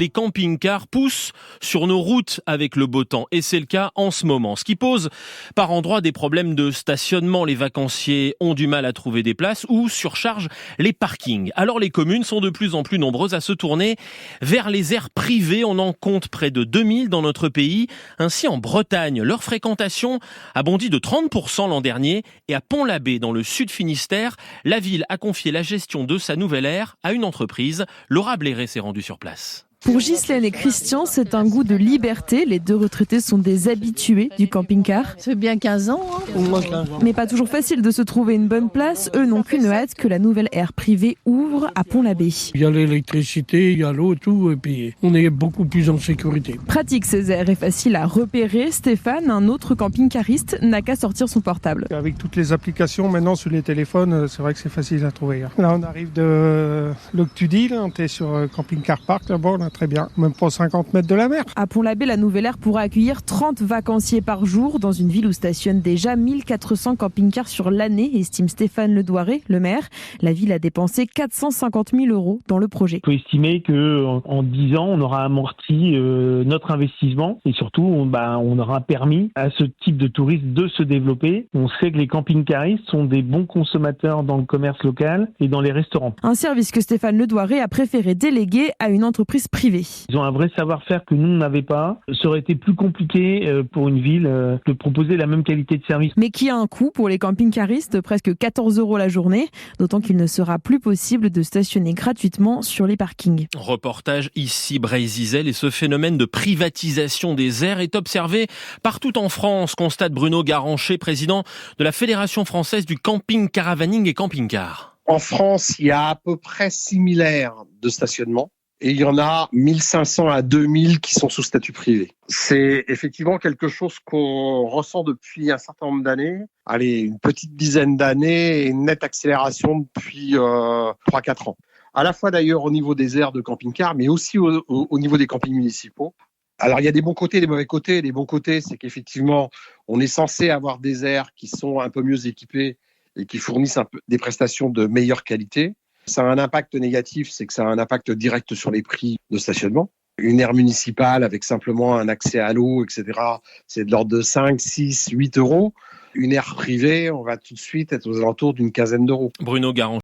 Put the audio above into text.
Les camping-cars poussent sur nos routes avec le beau temps et c'est le cas en ce moment. Ce qui pose par endroits des problèmes de stationnement. Les vacanciers ont du mal à trouver des places ou surchargent les parkings. Alors les communes sont de plus en plus nombreuses à se tourner vers les aires privées. On en compte près de 2000 dans notre pays. Ainsi en Bretagne, leur fréquentation a bondi de 30% l'an dernier et à Pont-l'Abbé dans le sud Finistère, la ville a confié la gestion de sa nouvelle aire à une entreprise. Laura Bléré s'est rendue sur place. Pour Ghislaine et Christian, c'est un goût de liberté. Les deux retraités sont des habitués du camping-car. Ça fait bien 15 ans. Au moins 15 ans. Mais pas toujours facile de se trouver une bonne place. Eux n'ont qu'une hâte que la nouvelle aire privée ouvre à Pont-l'Abbé. Il y a l'électricité, il y a l'eau, tout, et puis on est beaucoup plus en sécurité. Pratique ces aires et facile à repérer. Stéphane, un autre camping-cariste, n'a qu'à sortir son portable. Avec toutes les applications maintenant sur les téléphones, c'est vrai que c'est facile à trouver. Là, on arrive de l'Octudie, on est sur Camping Car Park, là-bas, on a très bien, même pas 50 mètres de la mer. À Pont-l'Abbé, la nouvelle aire pourra accueillir 30 vacanciers par jour dans une ville où stationnent déjà 1400 camping-cars sur l'année, estime Stéphane Ledouaré, le maire. La ville a dépensé 450 000 € dans le projet. Il faut estimer qu'en 10 ans, on aura amorti notre investissement et surtout, on aura permis à ce type de tourisme de se développer. On sait que les camping-caristes sont des bons consommateurs dans le commerce local et dans les restaurants. Un service que Stéphane Ledouaré a préféré déléguer à une entreprise privée. Ils ont un vrai savoir-faire que nous n'avions pas. Ça aurait été plus compliqué pour une ville de proposer la même qualité de service. Mais qui a un coût pour les camping-caristes, presque 14 € la journée, d'autant qu'il ne sera plus possible de stationner gratuitement sur les parkings. Reportage ici Brésil et ce phénomène de privatisation des aires est observé partout en France, constate Bruno Garancher, président de la Fédération française du camping, caravaning et camping-car. En France, il y a à peu près 6000 aires de stationnement. Et il y en a 1500 à 2000 qui sont sous statut privé. C'est effectivement quelque chose qu'on ressent depuis un certain nombre d'années. Allez, une petite dizaine d'années et une nette accélération depuis 3-4 ans. À la fois d'ailleurs au niveau des aires de camping-car, mais aussi au niveau des campings municipaux. Alors il y a des bons côtés et des mauvais côtés. Les bons côtés, c'est qu'effectivement, on est censé avoir des aires qui sont un peu mieux équipées et qui fournissent des prestations de meilleure qualité. Ça a un impact négatif, c'est que ça a un impact direct sur les prix de stationnement. Une aire municipale avec simplement un accès à l'eau, etc., c'est de l'ordre de 5, 6, 8 €. Une aire privée, on va tout de suite être aux alentours d'une quinzaine d'euros. Bruno Garancher.